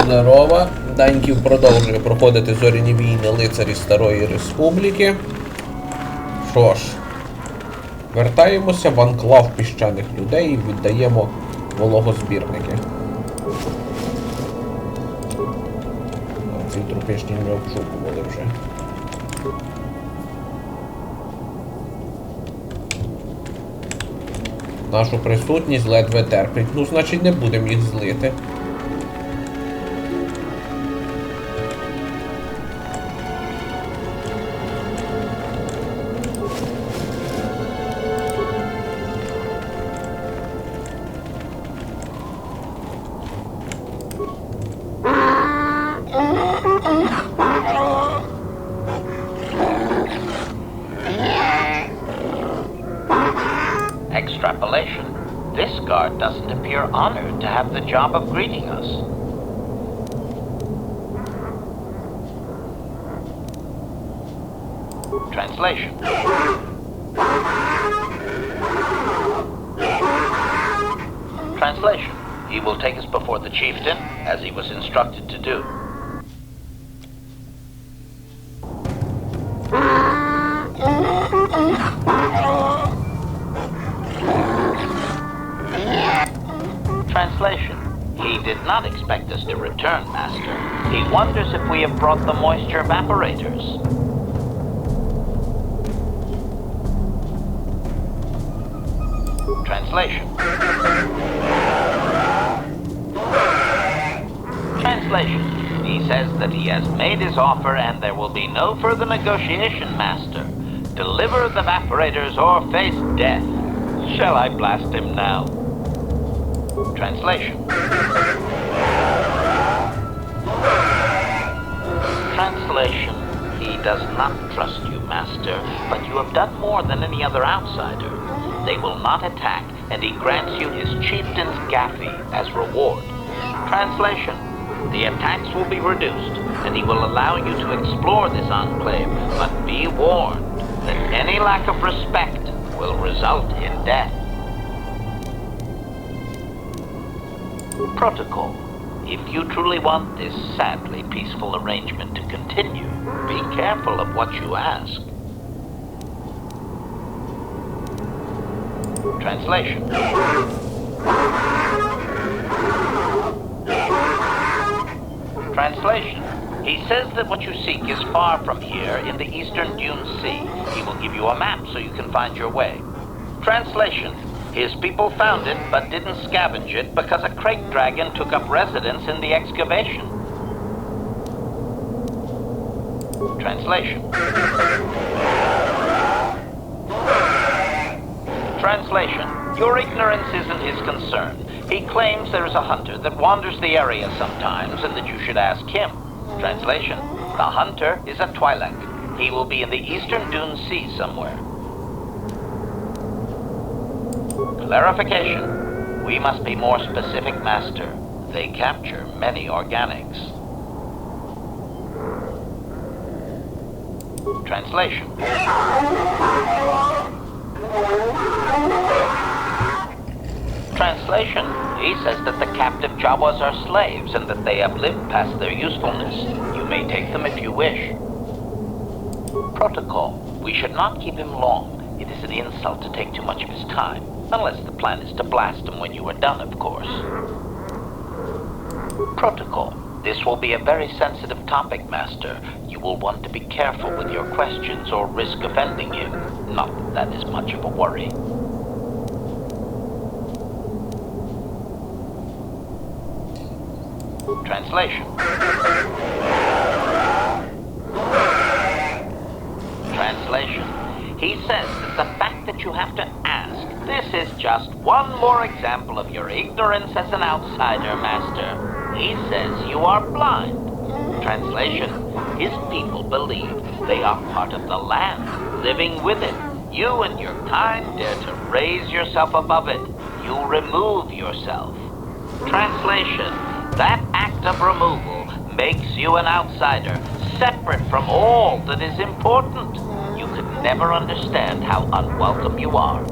Здорова. Даньків продовжує проходити зоряні війни лицарі Старої Республіки. Що ж, вертаємося в анклав піщаних людей і віддаємо вологозбірники. Ці трупішні не обшукували вже. Нашу присутність ледве терпить. Ну, значить, не будемо їх злити. Extrapolation. This guard doesn't appear honored to have the job of greeting us. Translation. Translation. He will take us before the chieftain, as he was instructed to do. Translation. He did not expect us to return, Master. He wonders if we have brought the moisture evaporators. Translation. Translation. He says that he has made his offer and there will be no further negotiation, Master. Deliver the evaporators or face death. Shall I blast him now? Translation. Translation. He does not trust you, Master, but you have done more than any other outsider. They will not attack, and he grants you his chieftain's gaffy as reward. Translation. The attacks will be reduced, and he will allow you to explore this enclave, but be warned that any lack of respect will result in death. Protocol. If you truly want this sadly peaceful arrangement to continue, be careful of what you ask. Translation. Translation. He says that what you seek is far from here in the eastern Dune Sea. He will give you a map so you can find your way. Translation. His people found it, but didn't scavenge it because a crate dragon took up residence in the excavation. Translation. Translation. Your ignorance isn't his concern. He claims there is a hunter that wanders the area sometimes and that you should ask him. Translation. The hunter is a Twi'lek. He will be in the eastern Dune Sea somewhere. Clarification. We must be more specific, Master. They capture many organics. Translation. Translation. He says that the captive Jawas are slaves and that they have lived past their usefulness. You may take them if you wish. Protocol. We should not keep him long. It is an insult to take too much of his time. Unless the plan is to blast him when you are done, of course. Protocol. This will be a very sensitive topic, Master. You will want to be careful with your questions or risk offending him. Not that that is much of a worry. Translation. Translation. He says that the fact that you have to ask, this is just one more example of your ignorance as an outsider, Master. He says you are blind. Translation. His people believe they are part of the land, living with it. You and your kind dare to raise yourself above it. You remove yourself. Translation. That act of removal makes you an outsider, separate from all that is important. You could never understand how unwelcome you are.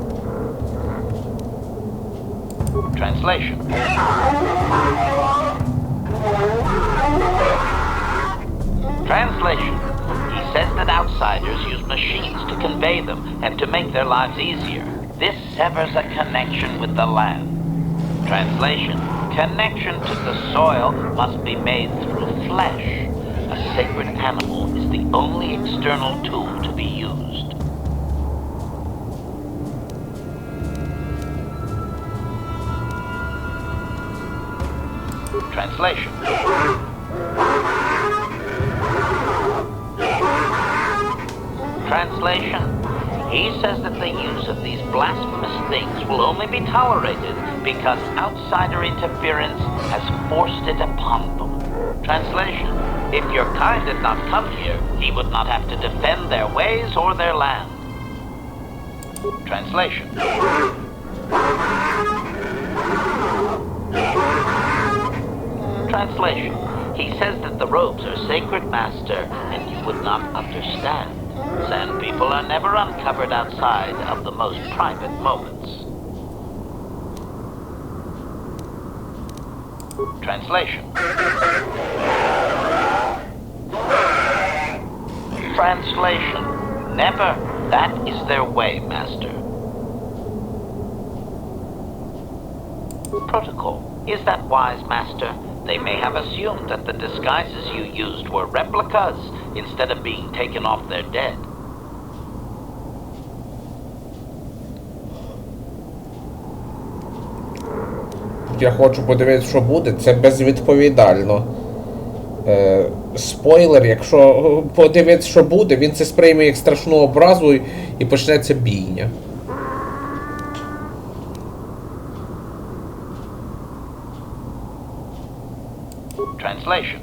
Translation. Translation. He says that outsiders use machines to convey them and to make their lives easier. This severs a connection with the land. Translation. Connection to the soil must be made through flesh. A sacred animal is the only external tool to be used. Translation. Translation. He says that the use of these blasphemous things will only be tolerated because outsider interference has forced it upon them. Translation. If your kind had not come here, he would not have to defend their ways or their land. Translation. Translation. He says that the robes are sacred, Master, and you would not understand. Sand people are never uncovered outside of the most private moments. Translation. Translation. Never. That is their way, Master. Protocol. Is that wise, Master? They may have assumed that the disguises you used were replicas instead of being taken off their dead. Я хочу подивитися, що буде. Це безвідповідально. Спойлер, якщо подивитися, що буде, він це сприйме як страшну образу і почнеться бійня. Translation.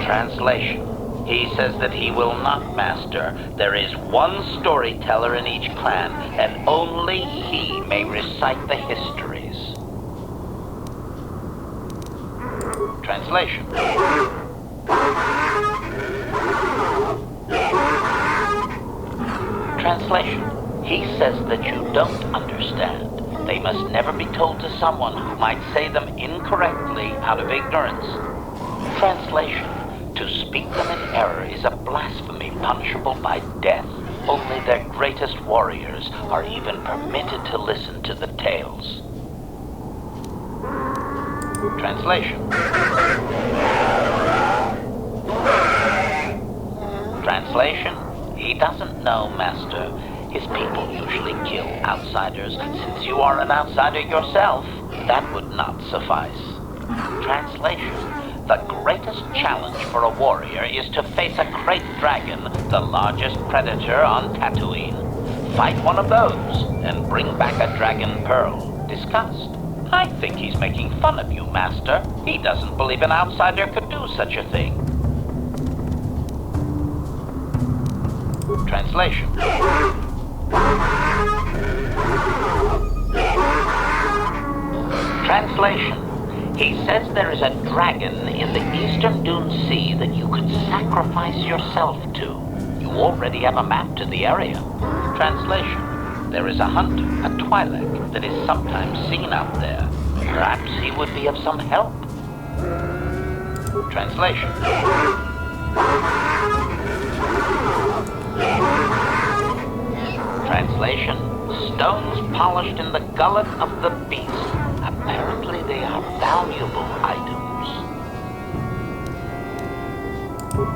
Translation. He says that he will not, Master. There is one storyteller in each clan, and only he may recite the histories. Translation. Translation. He says that you don't understand. They must never be told to someone who might say them incorrectly out of ignorance. Translation. To speak them in error is a blasphemy punishable by death. Only their greatest warriors are even permitted to listen to the tales. Translation. Translation. He doesn't know, Master. His people usually kill outsiders. Since you are an outsider yourself, that would not suffice. Translation. The greatest challenge for a warrior is to face a great dragon, the largest predator on Tatooine. Fight one of those and bring back a dragon pearl. Discussed. I think he's making fun of you, Master. He doesn't believe an outsider could do such a thing. Translation. Translation. He says there is a dragon in the eastern Dune Sea that you could sacrifice yourself to. You already have a map to the area. Translation. There is a hunter, a Twi'lek, that is sometimes seen out there. Perhaps he would be of some help. Translation. Translation. Stones polished in the gullet of the beast. Apparently they are valuable items.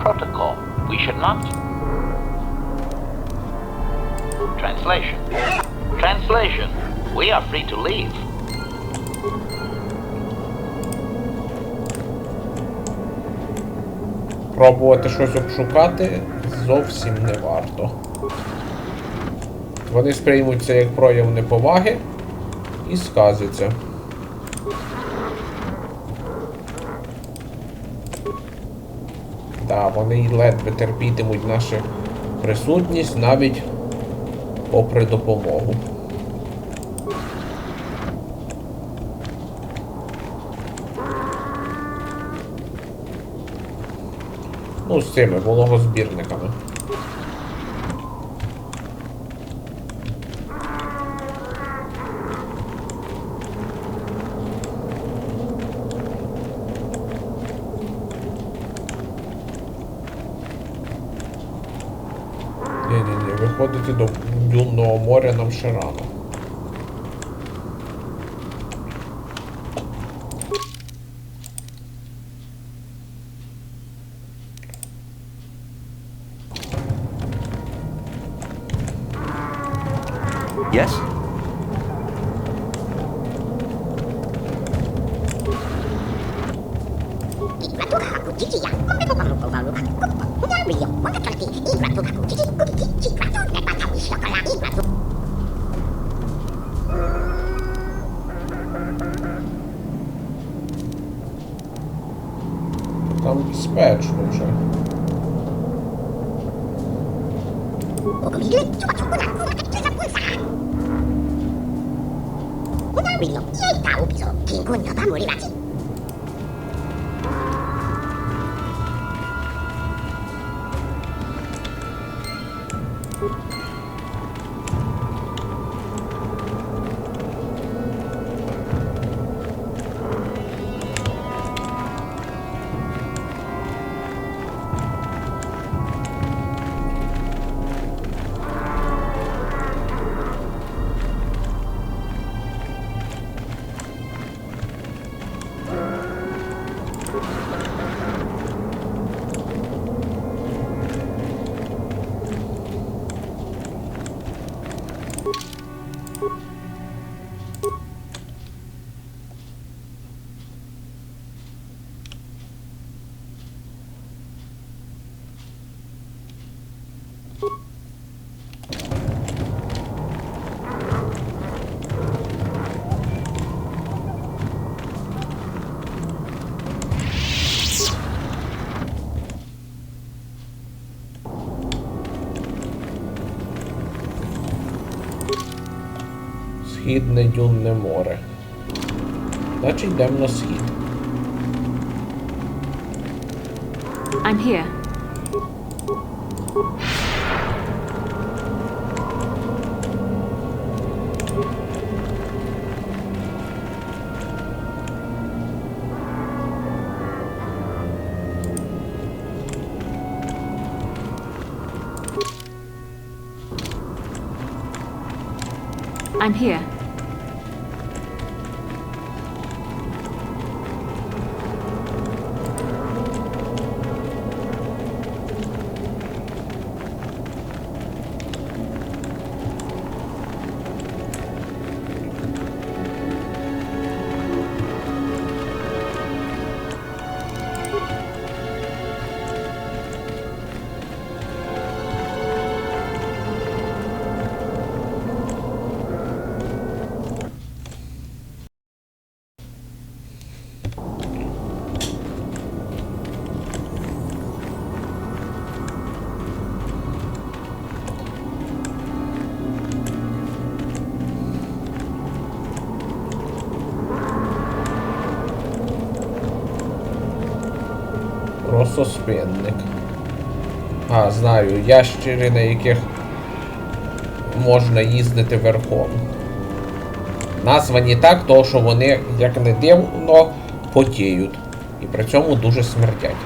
Protocol. We should not... Translation. Translation. We are free to leave. Пробувати щось обшукати зовсім не варто. Вони сприймуть це як прояв неповаги і сказиться. Да, вони й ледве терпітимуть нашу присутність навіть попри допомогу. Ну, з цими вологозбірниками. підходити до Дюнного моря нам ще рано. Yes? Там безпечно вже. Східне Дюнне море. Значить, йдемо на схід. I'm here. I'm here. Просто спинник. А, знаю, ящери, на яких можна їздити верхом. Названі так, тому що вони, як не дивно, потіють. І при цьому дуже смердять.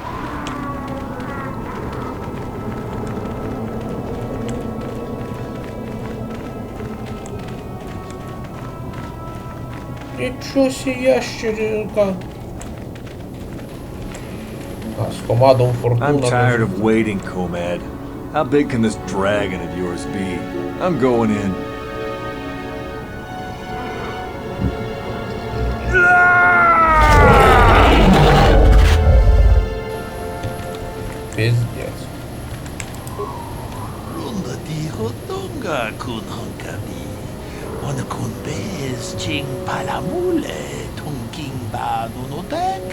Нічого сі ящерка. А, з командом Фортуна. I'm tired of waiting, Comad. How big can this dragon of yours be? I'm going in. Пиздец. Runda dijo tonga kun honkabi. Ona kun bez ching palamule tongking ba nunotek.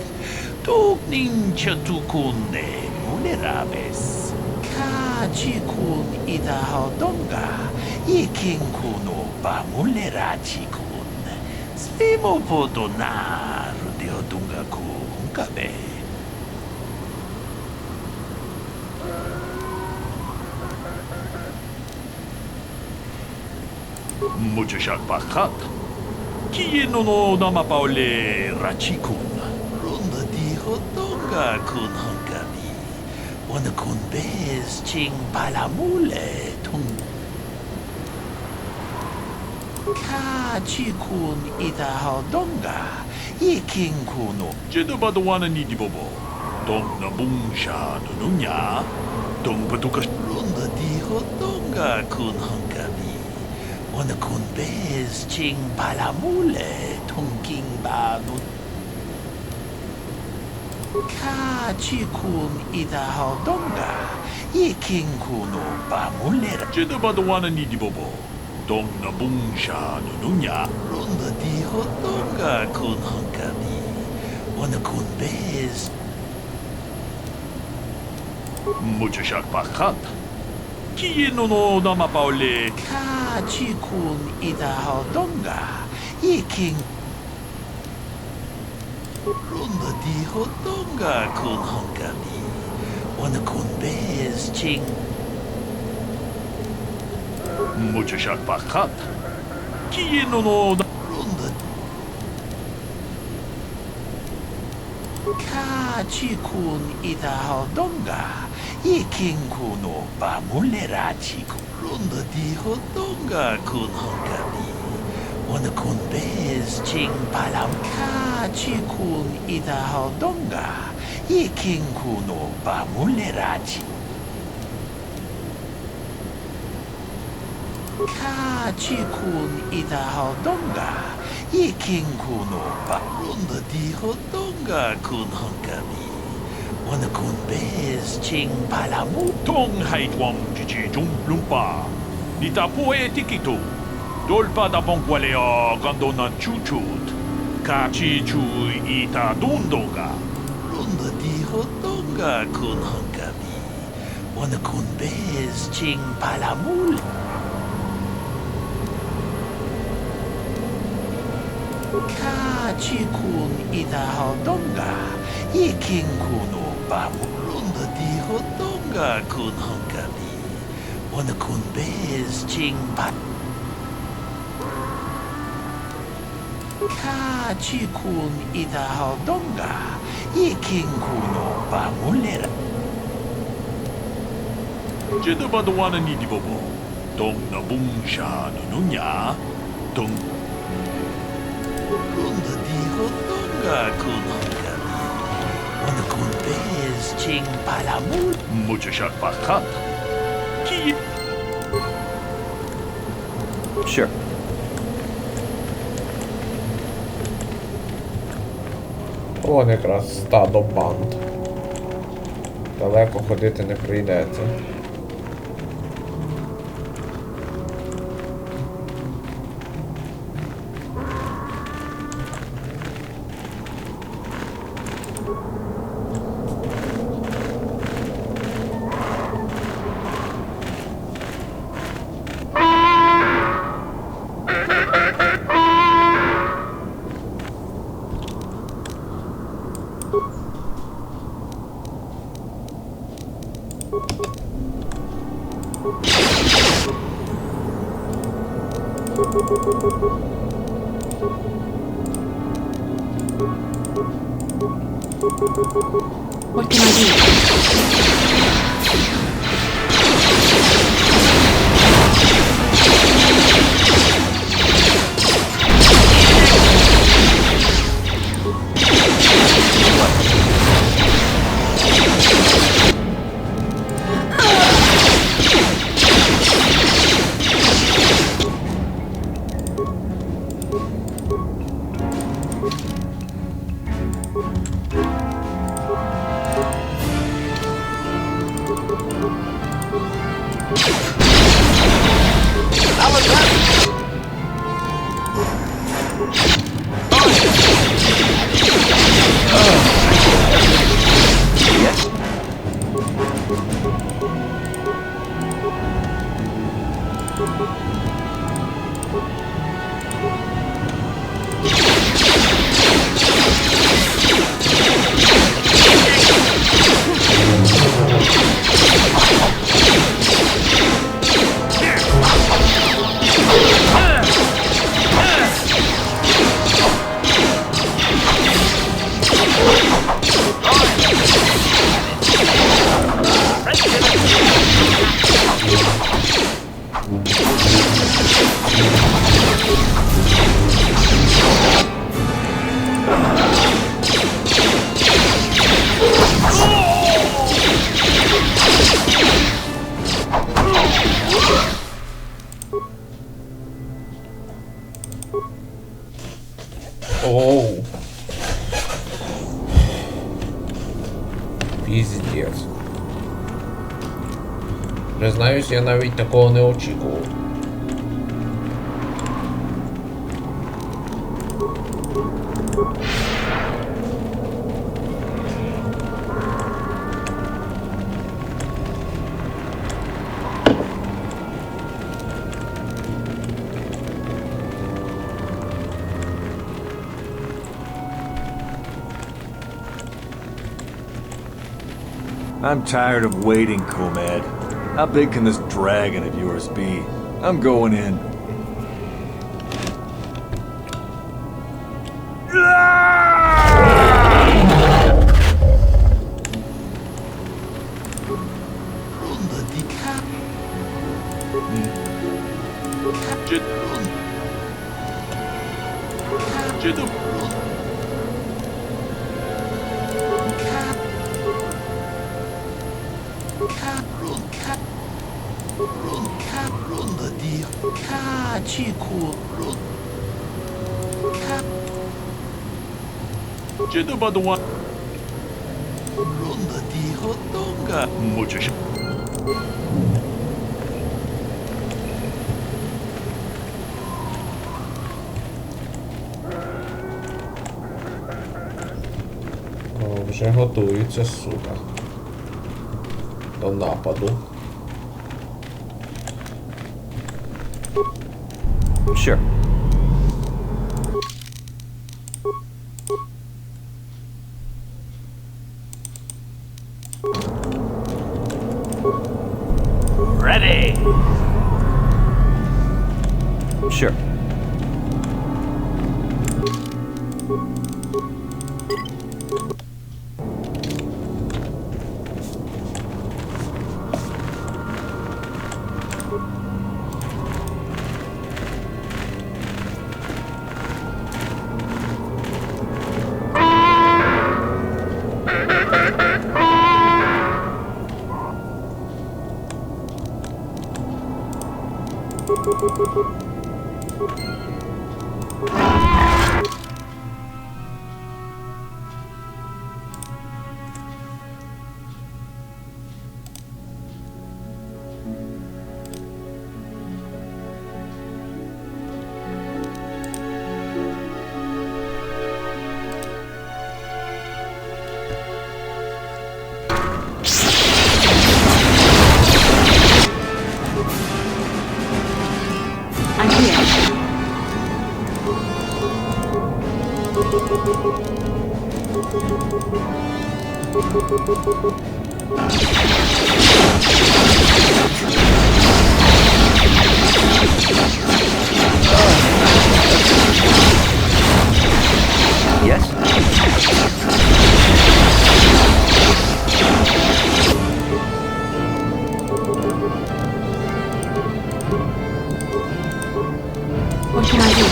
Tuk nincha tukunde mulerabes. Kaji kun ida hodonga. Ikin kuno ba mulerachi kun. Spimo podonar de hodonga kun kabe. Mucho shakbakat. Kieno no namapaule rachikun. Runda dijo tonga kun honkabi. Wana kun bez ching palamule tung. 카치군 이다하던가 이킹군우 제드바도와는 이디보보. 동나봉샤 누누냐? 동바두가 론다디하던가 군헝가비 오늘 군베스 징발라몰레 통킹바누 카치군 이다하던가 이킹군우 바몰레라 제드바도와는 이디보보. 동나봉샤 누누냐? 론다디하던가 군헝가비 오늘 군베스 무주샥 바깥. 기노노 나마파올레. 카치군 이다하던가 이킹 론다디하던가 군헝가비 오늘 군베스 징 무주샥 바깥. 기노노 나. 론다 카치군 이다하던가 이킹군우 바몰레라치군 론다디하던가 군헝가비 오늘 군베스 징발람 카치군 이다하던가 이킹군우 바몰레라치 카치군 이다하던가 이킹군우 바론다디하던가 군헝가비 오늘 군베스 징발라무 동하이트왕 지지 좀lumpa. 니타포에 티키토. 돌바다 봉과레어 간도나 추추트. 카치추 이타 돈도가. 론다디하던가 군헝가비 오늘 군베스 징발라무 카치군 이다하던가 이킹군우 바몰론다디하던가 군헝가비 오늘 군베스 징발 카치군 이다하던가 이킹군우 바몰레라 제드바도와는 이디보보. 동나봉샤 누누냐? 동 론다디하던가 군헝가비 오늘 군베스 징발라무 무주샥 바깥. 기 Sure. Вон якраз стадо банд. Далеко ходити не прийдеться. What can I do? Оу. Піздець. Признаюсь, я навіть такого не очікував. I'm tired of waiting, Comad. How big can this dragon of yours be? I'm going in. Cedo baduan. Muchas. О, вже готується, сука. До нападу. Sure. Ready! Sure. I'm here. Yes? What can I do?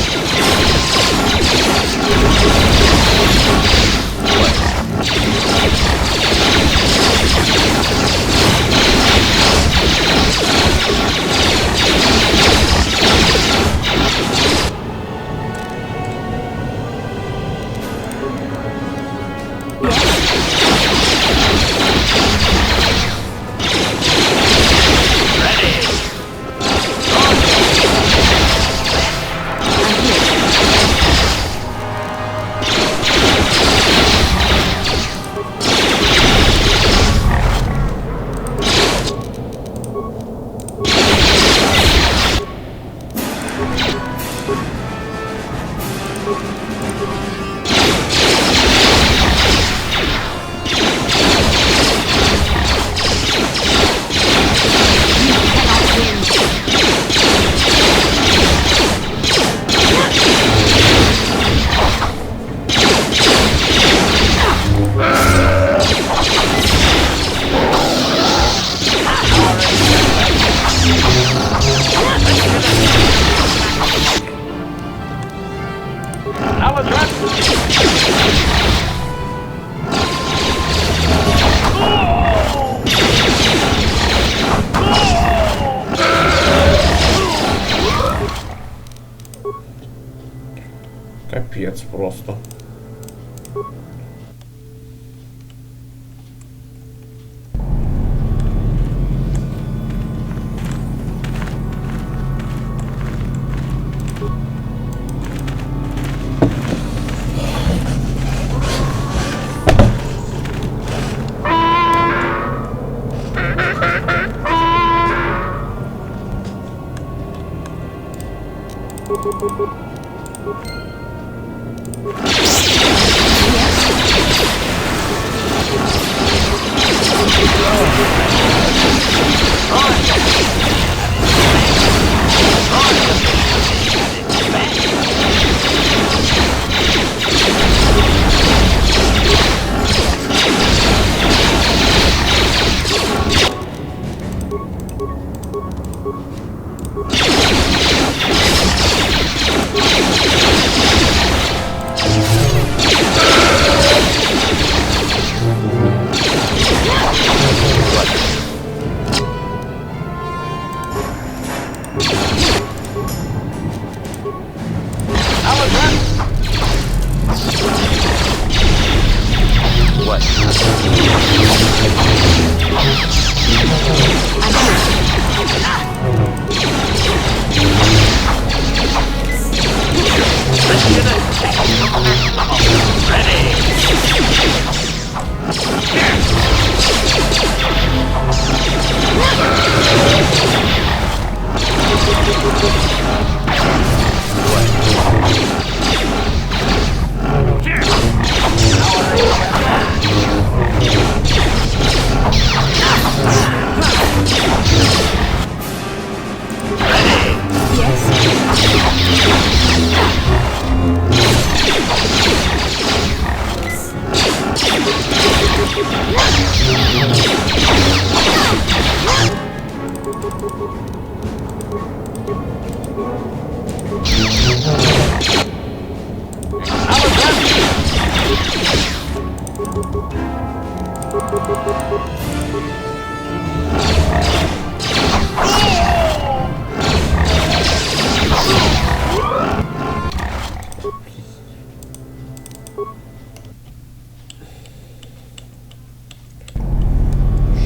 Капець просто.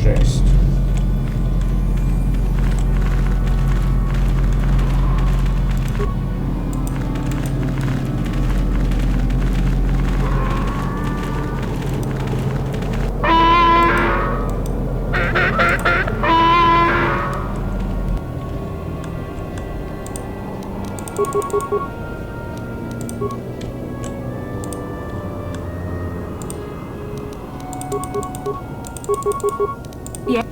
Жесть. Yes.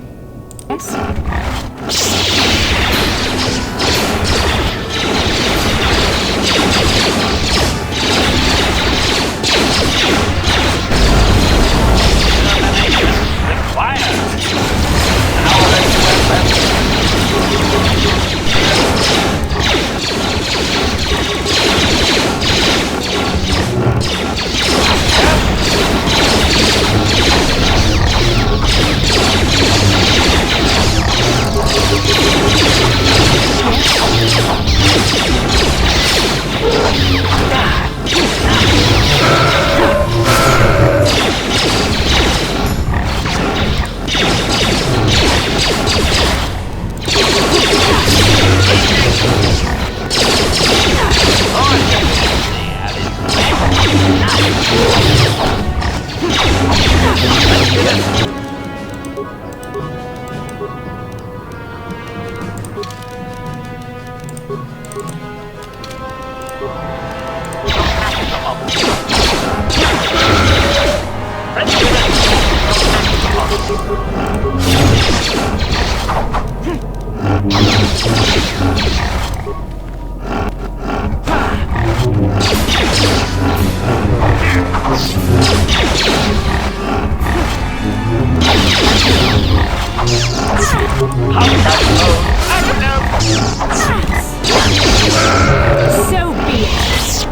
So be it.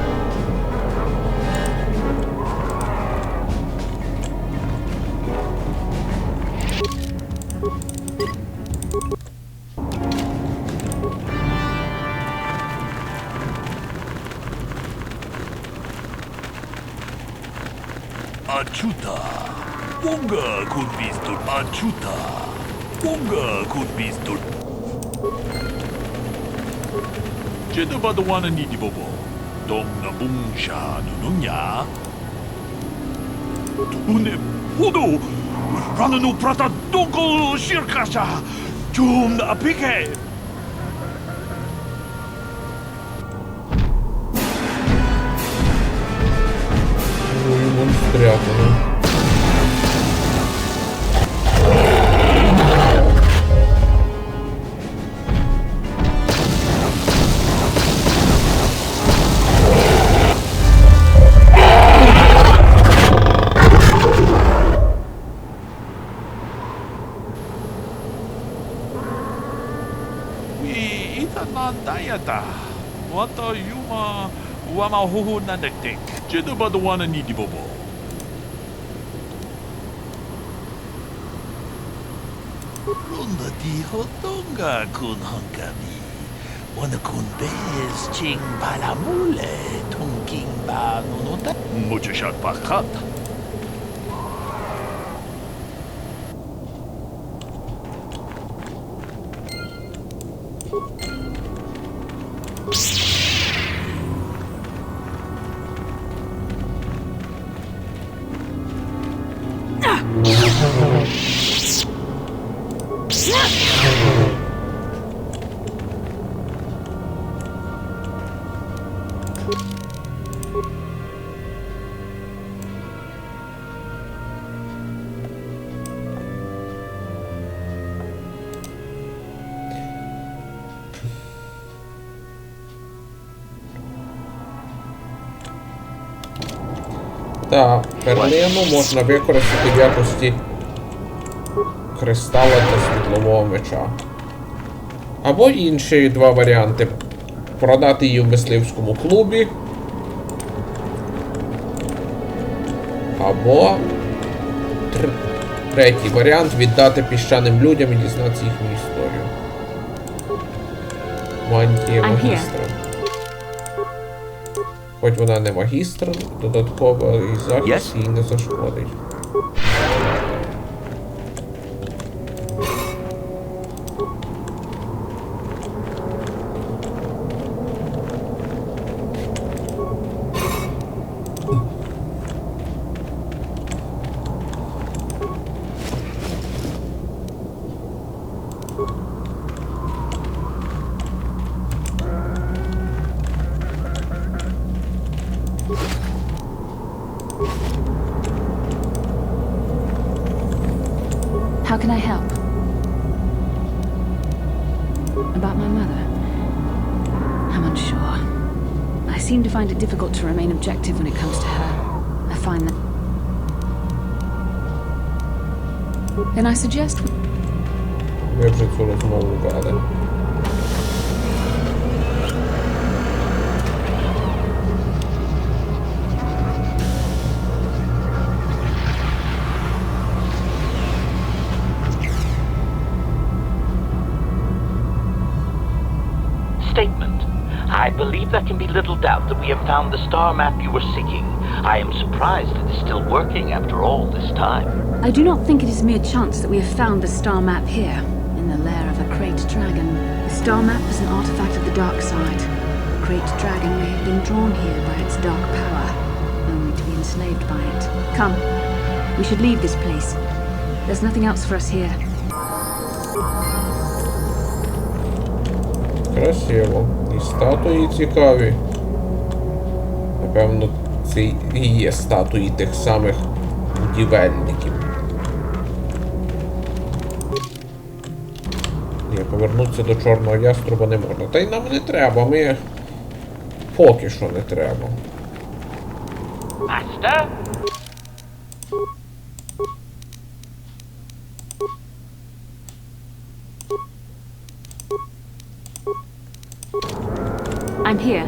Achuta. Wonga could be stood Achuta. Wonga could be stood. Jedabadawana nidibobo. Dom na bungsha nununya. Tune Hudu. Rananu prata doko shirkasha. Tum na apike. Монстрятина. Dayata. Wata yuma wama hoho nanaktek. Jedabadawana nidibobo. Runda di hotonga kun hankami. Wana kun bez ching balamule tungking ba nunota. Muchashat pakat. Так, перлину можна використати в якості кристала та світлового меча. Або інші два варіанти. Продати її в мисливському клубі. Або третій варіант — віддати піщаним людям і дізнатися їхню історію. Мантія магістра. Хоч вона не магістр, додатковий захист їй не зашкодить. How can I help? About my mother? I'm unsure. I seem to find it difficult to remain objective when it comes to her. I find that... Then I suggest... Ви вже цю розмову вели. Statement. I believe there can be little doubt that we have found the star map you were seeking. I am surprised it is still working after all this time. I do not think it is mere chance that we have found the star map here, in the lair of a great dragon. The star map is an artifact of the dark side. The great dragon may have been drawn here by its dark power, only to be enslaved by it. Come, we should leave this place. There's nothing else for us here. Красиво. І статуї цікаві. Напевно, це і є статуї тих самих будівельників. Ні, повернутися до Чорного Яструба не можна. Та й нам не треба, ми... Поки що не треба. Master? I'm here.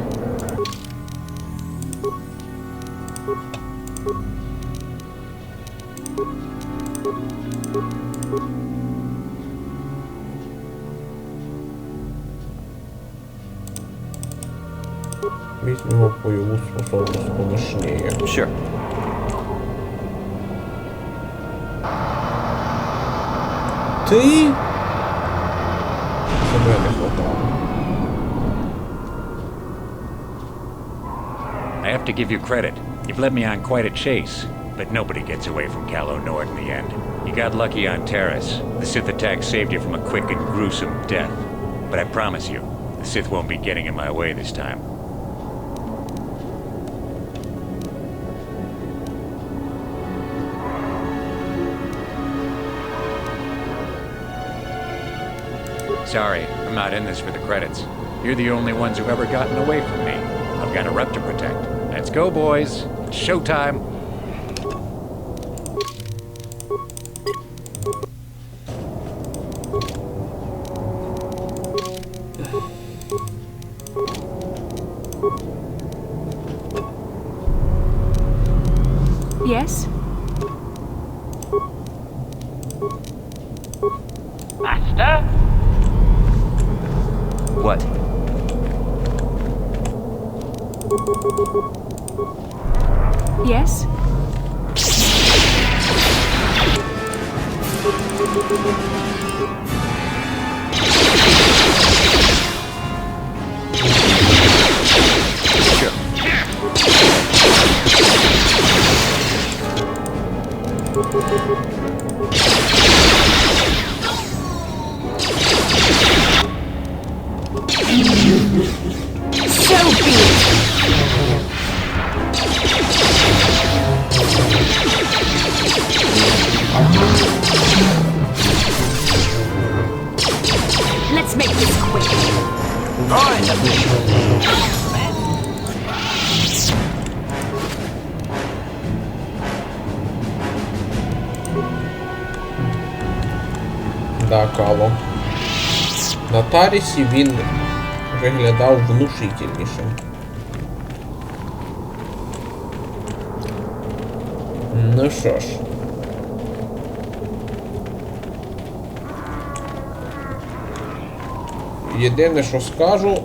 Візьмемо бойову способність помощніє. Sure. Ти? Тебе не хватало. I have to give you credit. You've led me on quite a chase, but nobody gets away from Calo Nord in the end. You got lucky on Terrace. The Sith attack saved you from a quick and gruesome death. But I promise you, the Sith won't be getting in my way this time. Sorry, I'm not in this for the credits. You're the only ones who've ever gotten away from me. I've got a rep to protect. Let's go, boys. It's showtime. Yes? Master? What? Yes? So be it! Let's make this quick. Да, Кало. На Тарісі він виглядав внушительнішим. Ну що ж. Єдине, що скажу,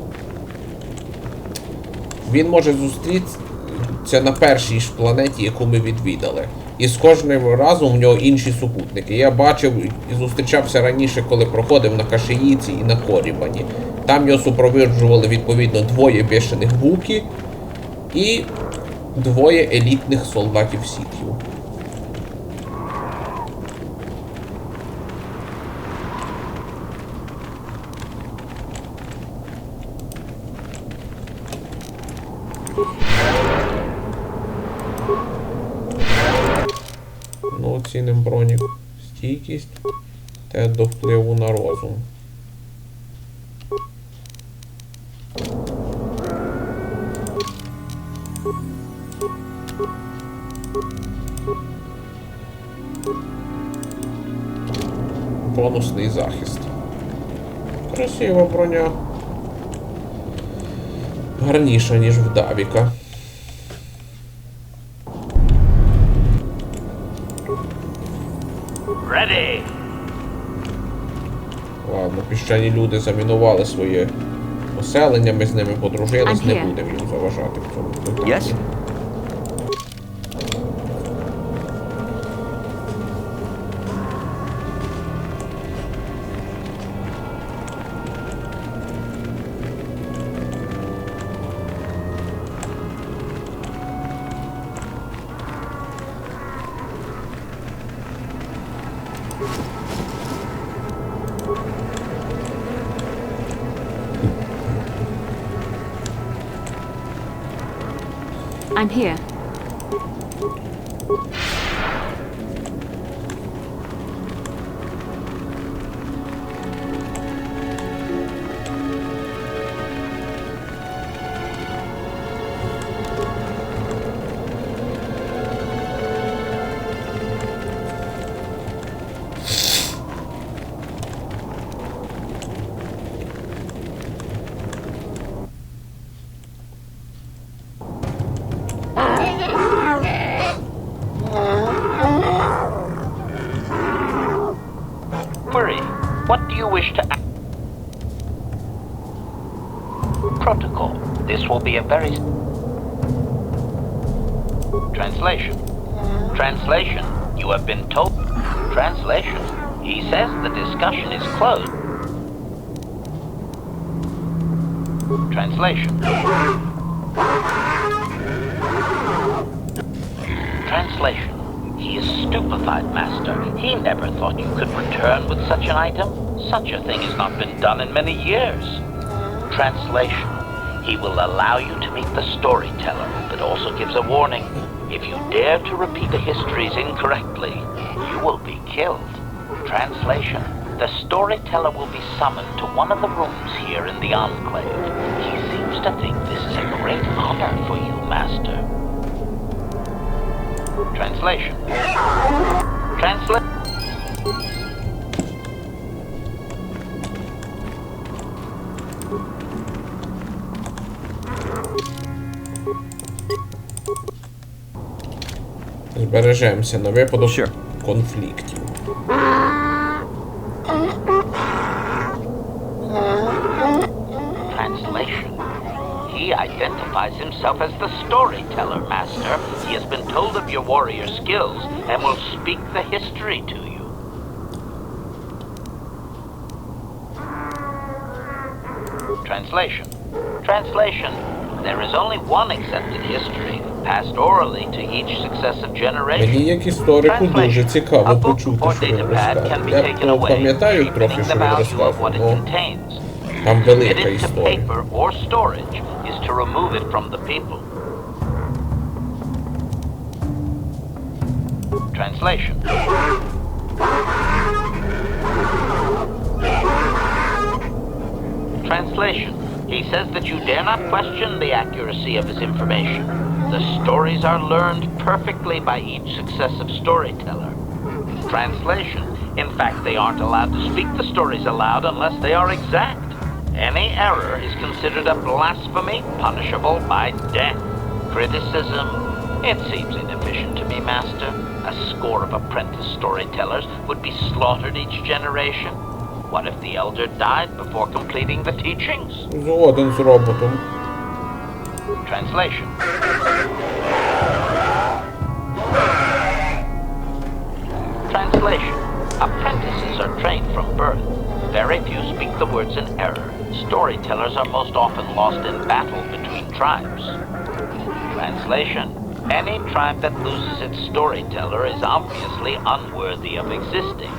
він може зустрітися на першій ж планеті, яку ми відвідали. І з кожним разом в нього інші супутники. Я бачив і зустрічався раніше, коли проходив на Кашиїці і на Корібані. Там його супроводжували, відповідно, 2 бешених буки і 2 елітних солдатів сітхів. Ну, оціним бронік. Стійкість та до впливу на розум. Бонусний захист. Красива броня. Гарніша, ніж в Давіка. Ready. Ладно, піщані люди замінували своє поселення, ми з ними подружились, не будемо їм заважати в цьому питанні. Yes? I'm here. Murray, what do you wish to add? Protocol. This will be a very... Translation. Translation. You have been told... Translation. He says the discussion is closed. Translation. Translation. He is stupefied, Master. He never thought you could return with such an item. Such a thing has not been done in many years. Translation. He will allow you to meet the storyteller, but also gives a warning. If you dare to repeat the histories incorrectly, you will be killed. Translation. The storyteller will be summoned to one of the rooms here in the Enclave. He seems to think this is a great honor for you, Master. Translation. Збережемося на випадок Sure. конфліктів. Translation. He identifies himself as the storyteller, Master. He has been told of your warrior skills and will speak the history to you. Translation. Translation. There is only one accepted history, passed orally to each successive generation. Мені як історику дуже цікаво почути, що він розказує. Я пам'ятаю трохи, що він розказував, але там велика історія. To remove it from the people. Translation. Translation. He says that you dare not question the accuracy of his information. The stories are learned perfectly by each successive storyteller. Translation. In fact, they aren't allowed to speak the stories aloud unless they are exact. Any error is considered a blasphemy, punishable by death. Criticism? It seems inefficient to me, Master. A score of apprentice storytellers would be slaughtered each generation. What if the elder died before completing the teachings? Згоден з роботом. Translation. Translation. Apprentices are trained from birth. Very few speak the words in error. Storytellers are most often lost in battle between tribes. Translation. Any tribe that loses its storyteller is obviously unworthy of existing.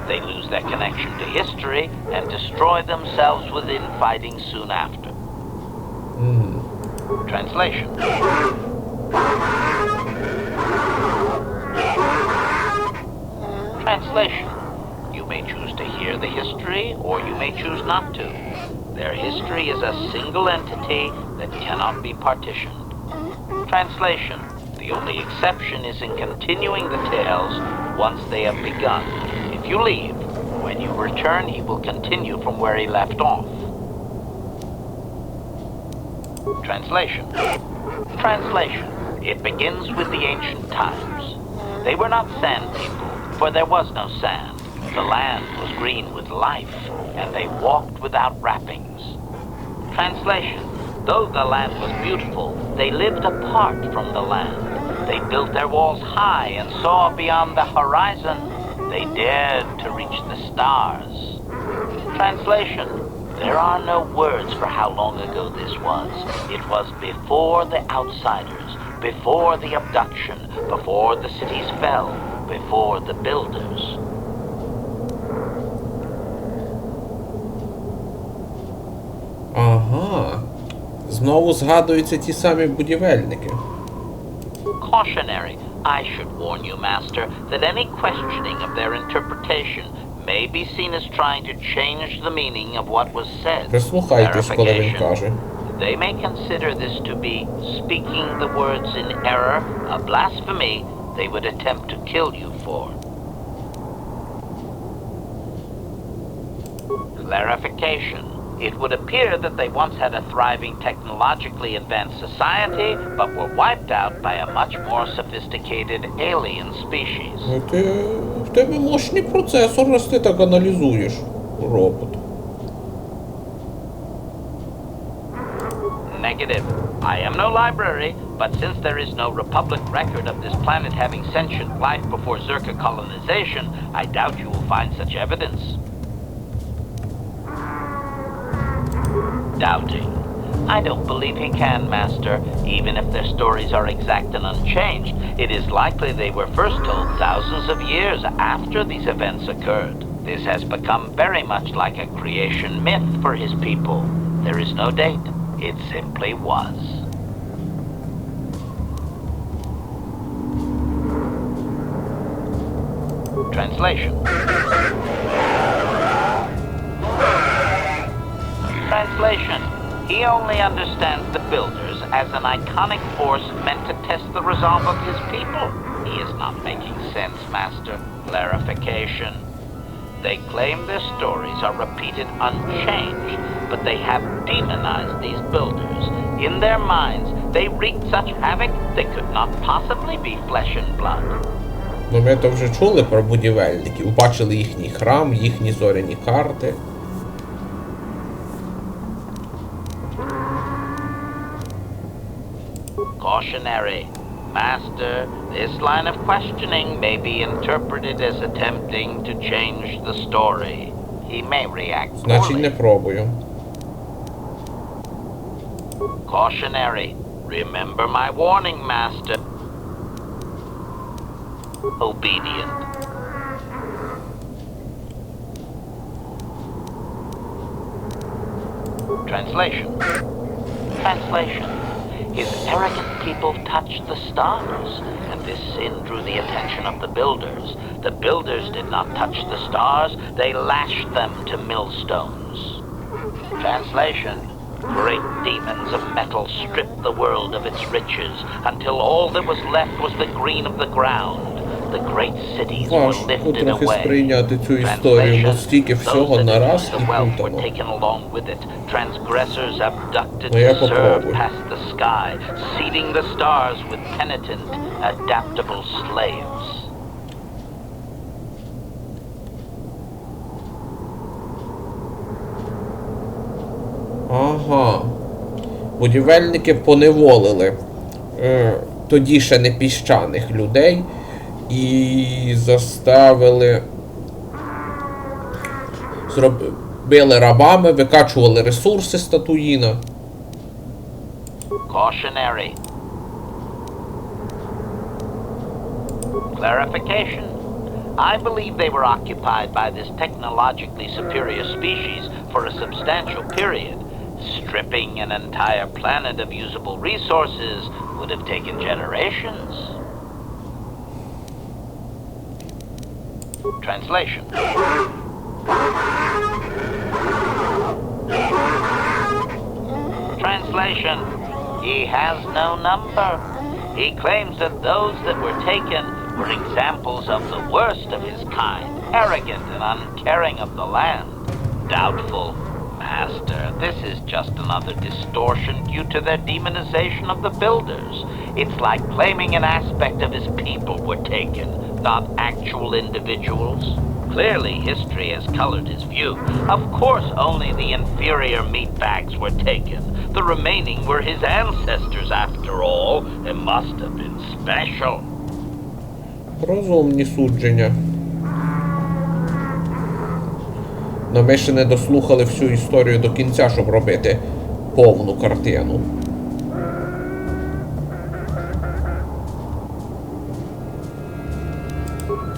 They lose their connection to history and destroy themselves within fighting soon after. Translation. Translation. You may choose to hear the history, or you may choose not to. Their history is a single entity that cannot be partitioned. Translation. The only exception is in continuing the tales once they have begun. If you leave, when you return, he will continue from where he left off. Translation. Translation. It begins with the ancient times. They were not sand people, for there was no sand. The land was green with life, and they walked without wrappings. Translation. Though the land was beautiful, they lived apart from the land. They built their walls high and saw beyond the horizon. They dared to reach the stars. Translation. There are no words for how long ago this was. It was before the outsiders, before the abduction, before the cities fell, before the builders. Ага. Знову згадуються ті самі будівельники. Cautionary. I should warn you, Master, that any questioning of their interpretation may be seen as trying to change the meaning of what was said. Прислухайтесь, коли він каже. They may consider this to be speaking the words in error, a blasphemy they would attempt to kill you for. Clarification. It would appear that they once had a thriving technologically advanced society, but were wiped out by a much more sophisticated alien species. В тебе мощний процесор, раз ти так аналізуєш робот. Negative. I am no library, but since there is no Republic record of this planet having sentient life before Zerka colonization, I doubt you will find such evidence. Doubting. I don't believe he can, Master. Even if their stories are exact and unchanged, it is likely they were first told thousands of years after these events occurred. This has become very much like a creation myth for his people. There is no date. It simply was. Translation. Translation. He only understands the Builders as an iconic force meant to test the resolve of his people. He is not making sense, Master. Clarification. They claim their stories are repeated unchanged, but they have demonized these Builders. In their minds, they wreaked such havoc they could not possibly be flesh and blood. Ну, ми то вже чули про будівельників, бачили їхній храм, їхні зоряні карти. Cautionary. Master, this line of questioning may be interpreted as attempting to change the story. He may react Значить, не poorly. пробую. Cautionary. Remember my warning, Master. Obedient. Translation. Translation. His arrogant people touched the stars, and this sin drew the attention of the Builders. The Builders did not touch the stars, they lashed them to millstones. Translation. Great demons of metal stripped the world of its riches, until all that was left was the green of the ground. The great cities were Важко lifted трохи away. сприйняти цю історію, бо стільки всього Those that нараз enjoyed і the wealth were путано. taken along with it. Transgressors abducted Ну, я to serve попробую. past the sky, seeding the stars with penitent, adaptable slaves. Ага. Будівельники поневолили тоді ще не піщаних людей і заставили, зробили рабами, викачували ресурси з Татуїна. Cautionary. Clarification. I believe they were occupied by this technologically superior species for a substantial period. Stripping an entire planet of usable resources would have taken generations. Translation. Translation. He has no number. He claims that those that were taken were examples of the worst of his kind, arrogant and uncaring of the land. Doubtful. Master, this is just another distortion due to their demonization of the Builders. It's like claiming an aspect of his people were taken, not actual individuals. Clearly, history has colored his view. Of course, only the inferior meatbags were taken. The remaining were his ancestors, after all. They must have been special. Розумні судження. Но ми ще не дослухали всю історію до кінця, щоб робити повну картину.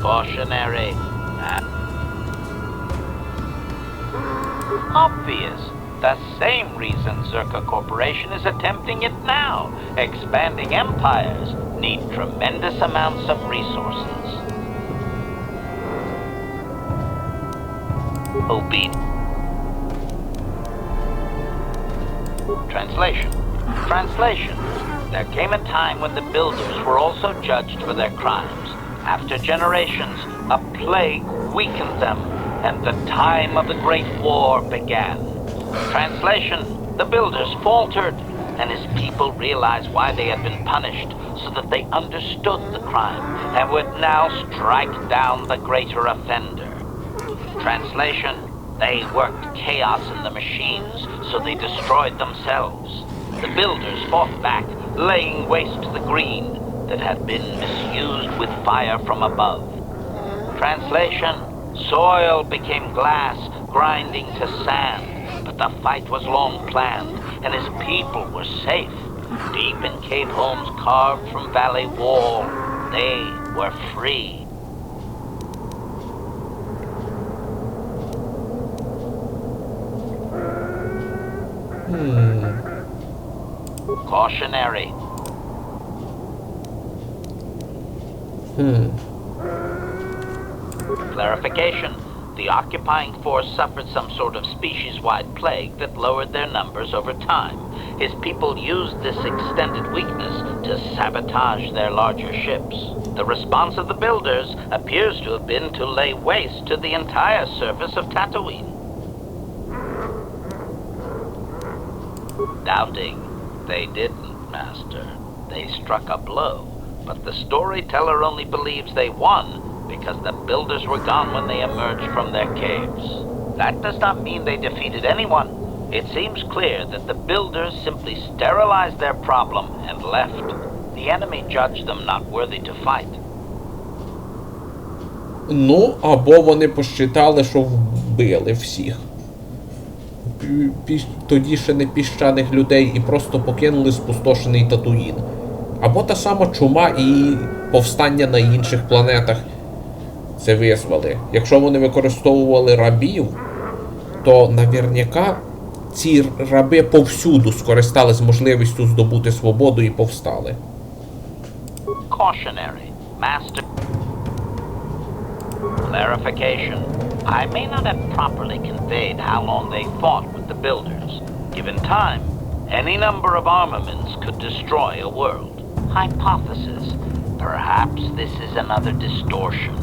Cautionary. Obvious. The same reason Zerka Corporation is attempting it now. Expanding empires need tremendous amounts of resources. Obedient. Translation. Translation. There came a time when the Builders were also judged for their crimes. After generations, a plague weakened them, and the time of the Great War began. Translation. The Builders faltered, and his people realized why they had been punished, so that they understood the crime, and would now strike down the greater offender. Translation. They worked chaos in the machines, so they destroyed themselves. the builders fought back, laying waste to the green that had been misused with fire from above. Translation: soil became glass, grinding to sand, but the fight was long planned, and his people were safe. Deep in cave homes carved from valley wall, they were free. Cautionary. Clarification. The occupying force suffered some sort of species-wide plague that lowered their numbers over time. His people used this extended weakness to sabotage their larger ships. The response of the builders appears to have been to lay waste to the entire surface of Tatooine. Doubting. They didn't, Master. They struck a blow, but the storyteller only believes they won because the builders were gone when they emerged from their caves. That does not mean they defeated anyone. It seems clear that the builders simply sterilized their problem and left. The enemy judged them not worthy to fight. Ну, або вони посчитали, що вбили всіх. Тоді ще не піщаних людей і просто покинули спустошений Татуїн. Або та сама чума і повстання на інших планетах це визвали. Якщо вони використовували рабів, то наверняка ці раби повсюду скористались можливістю здобути свободу і повстали. Cautionary. Master. Clarification. I may not have properly conveyed how long they fought with the builders. Given time, any number of armaments could destroy a world. Hypothesis. Perhaps this is another distortion.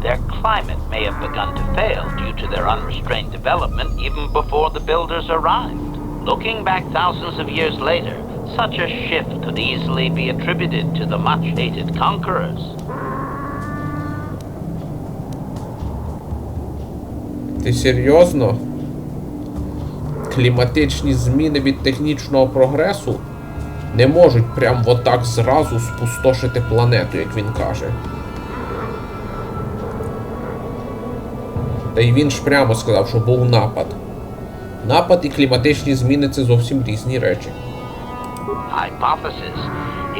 Their climate may have begun to fail due to their unrestrained development even before the builders arrived. Looking back thousands of years later, such a shift could easily be attributed to the much-hated conquerors. Ти серйозно? Кліматичні зміни від технічного прогресу не можуть прям отак зразу спустошити планету, як він каже. Та й він ж прямо сказав, що був напад. Напад і кліматичні зміни – це зовсім різні речі. Hypothesis.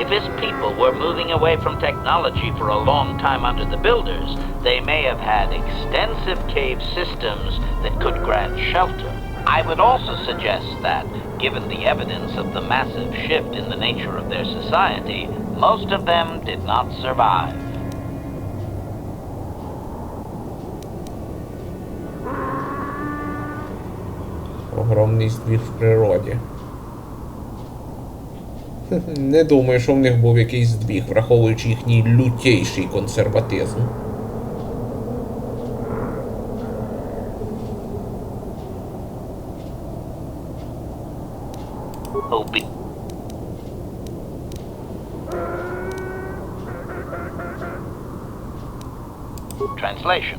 If his people were moving away from technology for a long time under the builders, they may have had extensive cave systems that could grant shelter. I would also suggest that, given the evidence of the massive shift in the nature of their society, most of them did not survive. Огромний здвиг в природі. Не думаю, що в них був якийсь здвиг, враховуючи їхній лютейший консерватизм. Translation.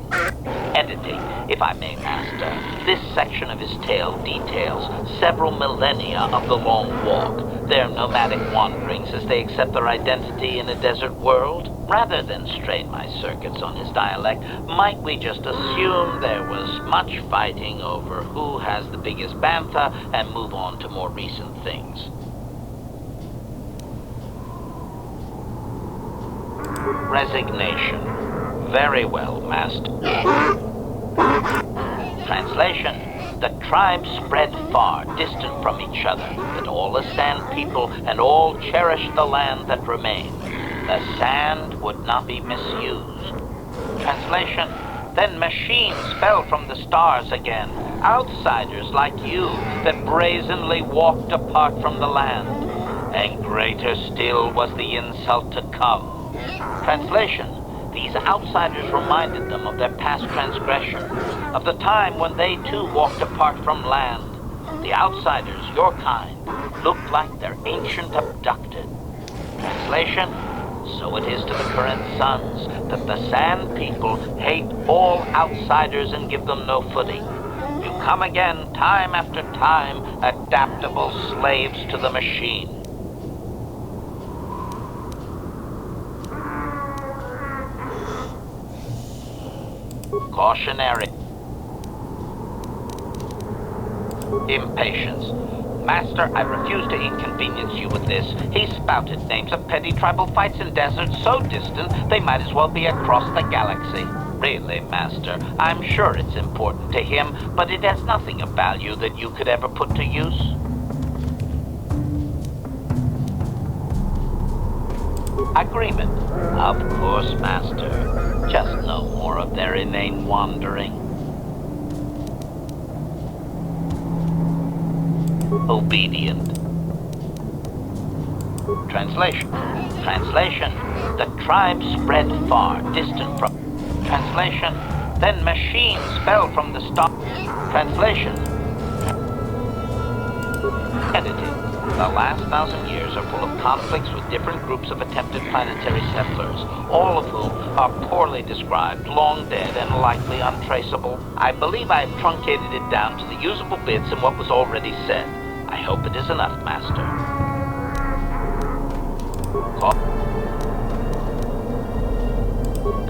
Editing, if I may, Master. This section of his tale details several millennia of the long walk, their nomadic wanderings as they accept their identity in a desert world. Rather than strain my circuits on his dialect, might we just assume there was much fighting over who has the biggest bantha and move on to more recent things? Resignation. Very well, Master. Translation. The tribes spread far, distant from each other, but all as sand people and all cherished the land that remained. The sand would not be misused. Translation. Then machines fell from the stars again, outsiders like you that brazenly walked apart from the land. And greater still was the insult to come. Translation. These outsiders reminded them of their past transgression, of the time when they too walked apart from land. The outsiders, your kind, looked like their ancient abducted. Translation. So it is to the current sons that the Sand People hate all outsiders and give them no footing. You come again, time after time, adaptable slaves to the machine. Cautionary. Impatience. Master, I refuse to inconvenience you with this. He spouted names of petty tribal fights in deserts so distant they might as well be across the galaxy. Really, Master, I'm sure it's important to him, but it has nothing of value that you could ever put to use. Agreement. Of course, Master. Just no more of their inane wandering. Obedient. Translation. Translation. The tribe spread far, distant from... Translation. Then machines fell from the star... Translation. Editing. The last 1,000 years are full of conflicts with different groups of attempted planetary settlers, all of whom are poorly described, long dead, and likely untraceable. I believe I have truncated it down to the usable bits in what was already said. I hope it is enough, Master.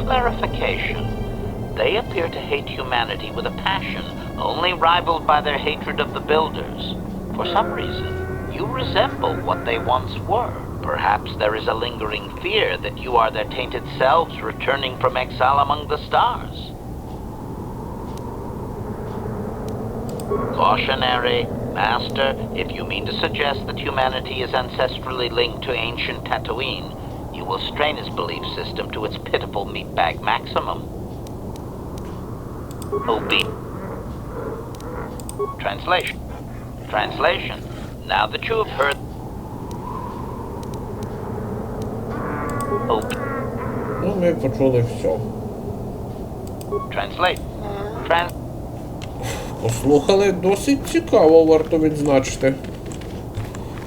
Clarification. They appear to hate humanity with a passion only rivaled by their hatred of the Builders. For some reason, you resemble what they once were. Perhaps there is a lingering fear that you are their tainted selves returning from exile among the stars. Cautionary. Master, if you mean to suggest that humanity is ancestrally linked to ancient Tatooine, you will strain his belief system to its pitiful meatbag maximum. Translation. Translation. Now that you have heard... Ну, ми почули все. Translate. Послухали, досить цікаво, варто відзначити.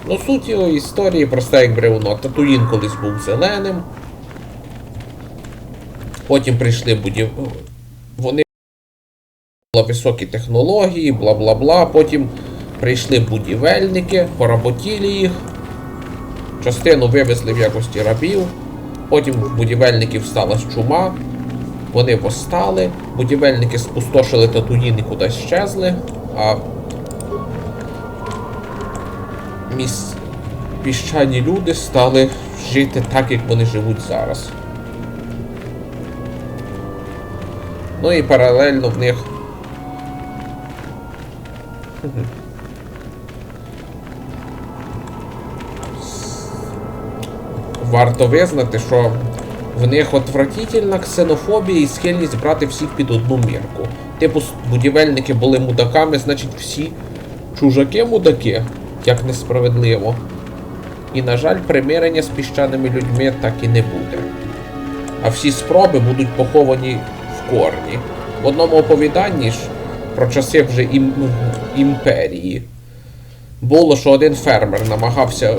Ну, суть його історії проста як бревно. Татуїн колись був зеленим. Потім прийшли Вони були високі технології, бла-бла-бла. Потім прийшли будівельники, поработіли їх. Частину вивезли в якості рабів. Потім в будівельників сталася чума. Вони восстали, будівельники спустошили Татуїн і кудись щезли, а піщані люди стали жити так, як вони живуть зараз. Ну і паралельно в них варто визнати, що в них отвратительна ксенофобія і схильність брати всіх під одну мірку. Типу, будівельники були мудаками, значить всі чужаки-мудаки, як несправедливо. І, на жаль, примирення з піщаними людьми так і не буде. А всі спроби будуть поховані в корні. В одному оповіданні ж про часи вже імперії було, що один фермер намагався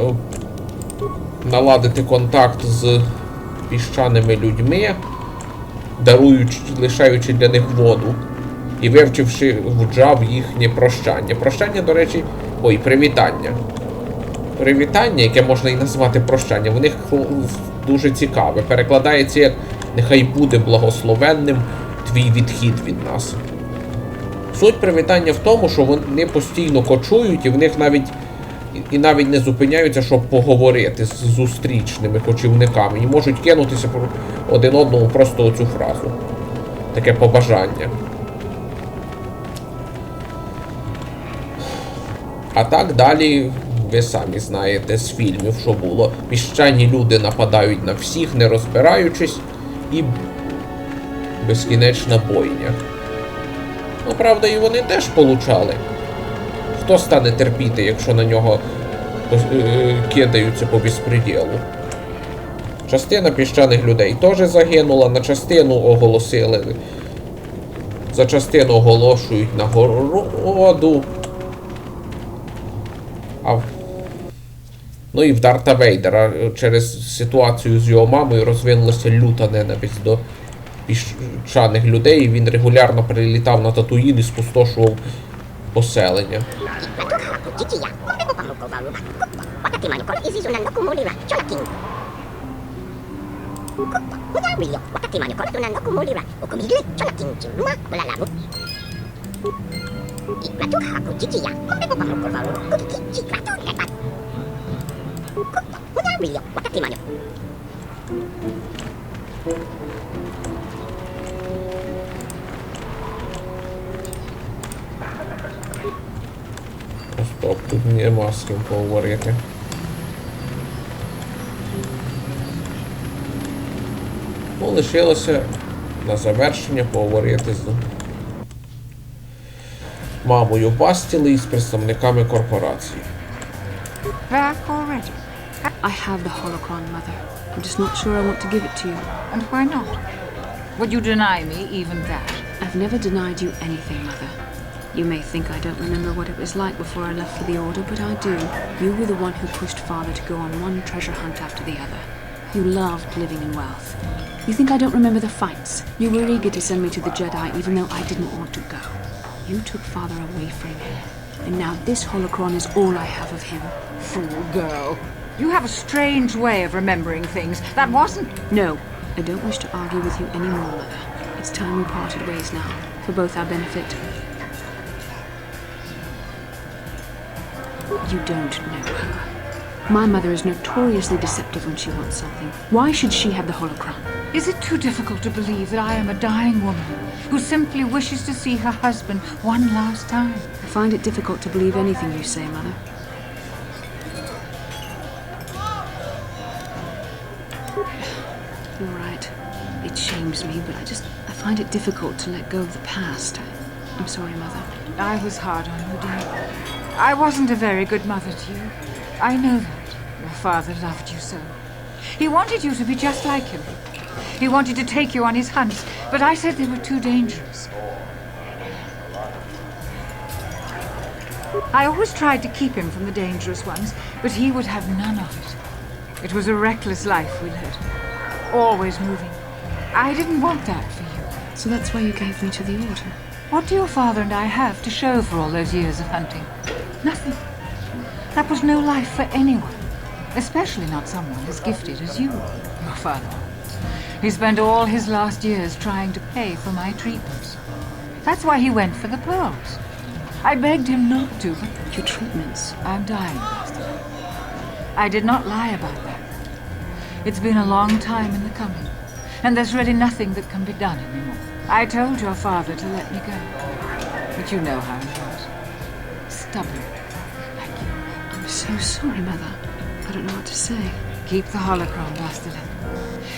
наладити контакт з піщаними людьми, лишаючи для них воду, і вивчивши вджав їхнє прощання. Прощання, до речі, привітання. Привітання, яке можна і назвати прощання, в них дуже цікаве. Перекладається як «Нехай буде благословенним твій відхід від нас». Суть привітання в тому, що вони постійно кочують, і в них навіть не зупиняються, щоб поговорити з зустрічними кочівниками. І можуть кинутися один одному просто оцю фразу. Таке побажання. А так далі, ви самі знаєте з фільмів, що було. Піщані люди нападають на всіх, не розбираючись, і безкінечна бойня. Ну, правда, і вони теж получали. Хто стане терпіти, якщо на нього кидаються по безпреділу? Частина піщаних людей теж загинула, на частину оголосили, за частину оголошують нагороду. Ну і в Дарта Вейдера через ситуацію з його мамою розвинулася люта ненависть до піщаних людей, і він регулярно прилітав на Татуїн і спустошував поселення. Стоп, тут нема з ким поговорити. Ну, лишилося на завершення поговорити з мамою Бастіли і з представниками корпорації. Back already? I have the holocron, Mother. I'm just not sure I want to give it to you. And why not? Would you deny me even that? I've never denied you anything, Mother. You may think I don't remember what it was like before I left for the Order, but I do. You were the one who pushed Father to go on one treasure hunt after the other. You loved living in wealth. You think I don't remember the fights? You were eager to send me to the Jedi even though I didn't want to go. You took Father away from me. And now this holocron is all I have of him. Fool girl. You have a strange way of remembering things. That wasn't... No, I don't wish to argue with you anymore, Mother. It's time we parted ways now, for both our benefit. You don't know her. My mother is notoriously deceptive when she wants something. Why should she have the holocron? Is it too difficult to believe that I am a dying woman who simply wishes to see her husband one last time? I find it difficult to believe anything you say, Mother. You're right. It shames me, but I find it difficult to let go of the past. I'm sorry, Mother. I was hard on you, dear. I wasn't a very good mother to you. I know that. Your father loved you so. He wanted you to be just like him. He wanted to take you on his hunts, but I said they were too dangerous. I always tried to keep him from the dangerous ones, but he would have none of it. It was a reckless life we led. Always moving. I didn't want that for you. So that's why you gave me to the Order? What do your father and I have to show for all those years of hunting? Nothing. That was no life for anyone. Especially not someone as gifted as you, your father. He spent all his last years trying to pay for my treatments. That's why he went for the pearls. I begged him not to, but... Your treatments? I'm dying, Master. I did not lie about that. It's been a long time in the coming, and there's really nothing that can be done anymore. I told your father to let me go, but you know how he was. Stubborn, like you. I'm so sorry, Mother. I don't know what to say. Keep the holocron, Bastila.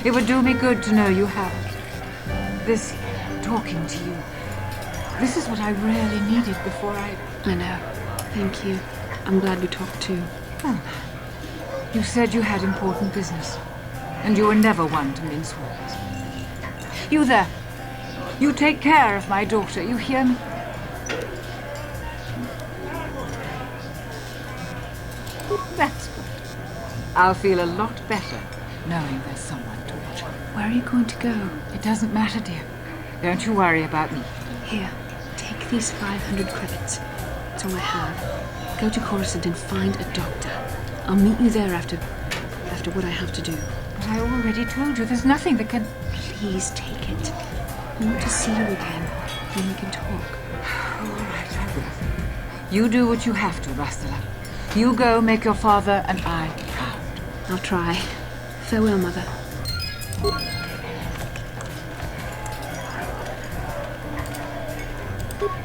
It would do me good to know you have it. This talking to you. This is what I really needed before I know. Thank you. I'm glad we talked too. Well, you said you had important business, and you were never one to mince words. You there. You take care of my daughter, you hear me? That's good. I'll feel a lot better knowing there's someone to watch her. Where are you going to go? It doesn't matter, dear. Don't you worry about me. Here, take these 500 credits. It's all I have. Go to Coruscant and find a doctor. I'll meet you there after what I have to do. But I already told you there's nothing that can... Please take it. I want to see you again, then we can talk. All right, I will. You do what you have to, Bastila. You go make your father and I proud. I'll try. Farewell, Mother.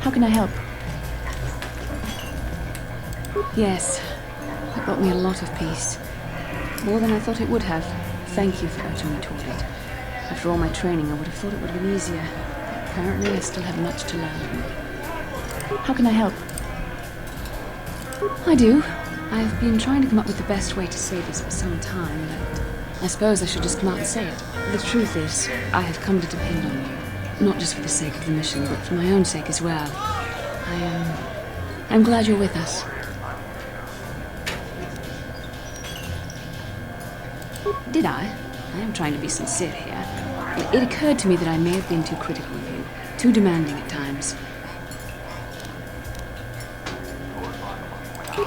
How can I help? Yes, that brought me a lot of peace. More than I thought it would have. Thank you for urging me toward it. After all my training, I would have thought it would have been easier. Apparently, I still have much to learn. How can I help? I do. I've been trying to come up with the best way to say this for some time, but I suppose I should just come out and say it. The truth is, I have come to depend on you. Not just for the sake of the mission, but for my own sake as well. I'm glad you're with us. Did I? I am trying to be sincere here. It occurred to me that I may have been too critical of you, too demanding at times.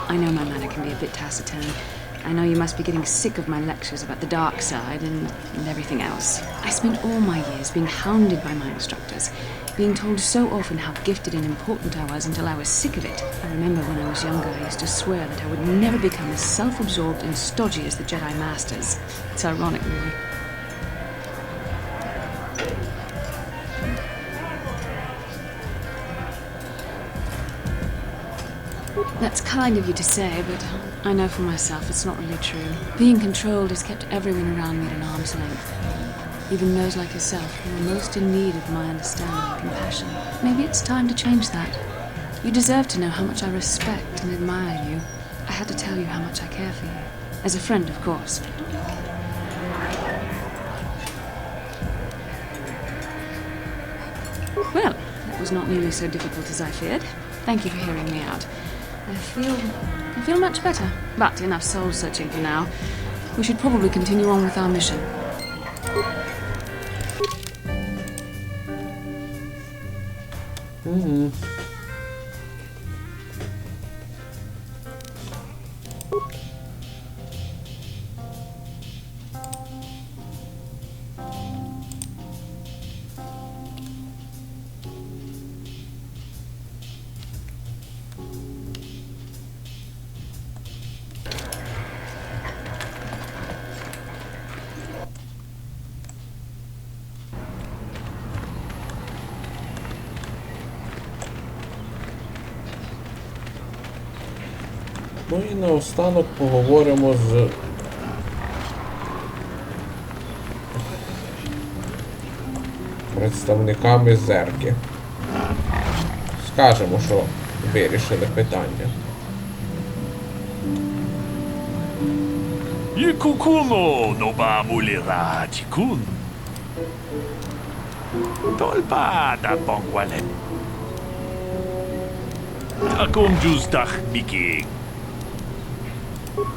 I know my manner can be a bit taciturn. I know you must be getting sick of my lectures about the dark side and everything else. I spent all my years being hounded by my instructors, being told so often how gifted and important I was until I was sick of it. I remember when I was younger, I used to swear that I would never become as self-absorbed and stodgy as the Jedi Masters. It's ironic, really. That's kind of you to say, but I know for myself it's not really true. Being controlled has kept everyone around me at an arm's length. Even those like yourself who are most in need of my understanding and compassion. Maybe it's time to change that. You deserve to know how much I respect and admire you. I had to tell you how much I care for you. As a friend, of course. Well, that was not nearly so difficult as I feared. Thank you for hearing me out. I feel much better, but enough soul searching for now. We should probably continue on with our mission. Ну і наостанок поговоримо з представниками зерки. Скажемо, що вирішили питання. Ikukuno no ba mulirati kun. Tolpa da pongwalet. Akong justach miking.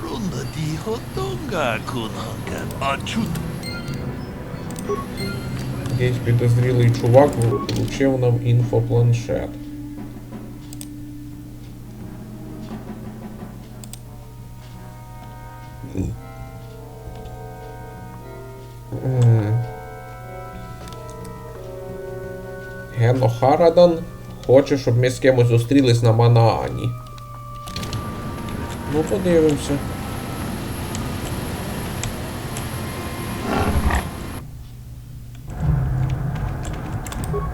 Runda di hotonga kun hankan achut. Якийсь підозрілий чувак вручив нам інфопланшет. Гено Харадан хоче, щоб ми з кимось зустрілись на Манаані. Ну, подивимося.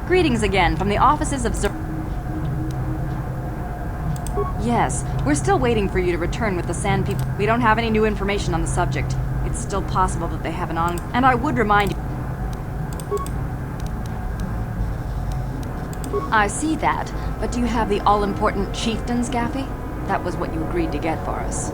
Greetings again from the offices of Yes, we're still waiting for you to return with the Sand People. We don't have any new information on the subject. It's still possible that they have an and I would remind you. I see that, but do you have the all-important chieftains, Gaffy? That was what you agreed to get for us.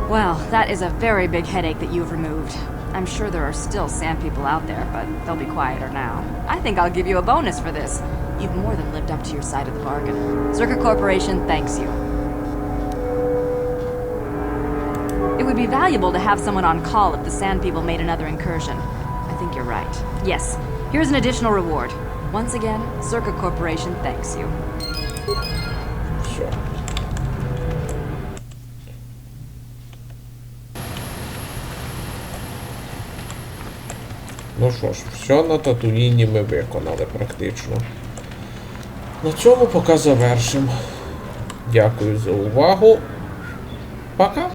Well, that is a very big headache that you've removed. I'm sure there are still Sand People out there, but they'll be quieter now. I think I'll give you a bonus for this. You've more than lived up to your side of the bargain. Zerka Corporation thanks you. It would be valuable to have someone on call if the Sand People made another incursion. I think you're right. Yes, here's an additional reward. Once again, Zerka Corporation thanks you. Все. Ну що ж, все на Татуїні ми виконали практично. На цьому поки завершимо. Дякую за увагу. Пока!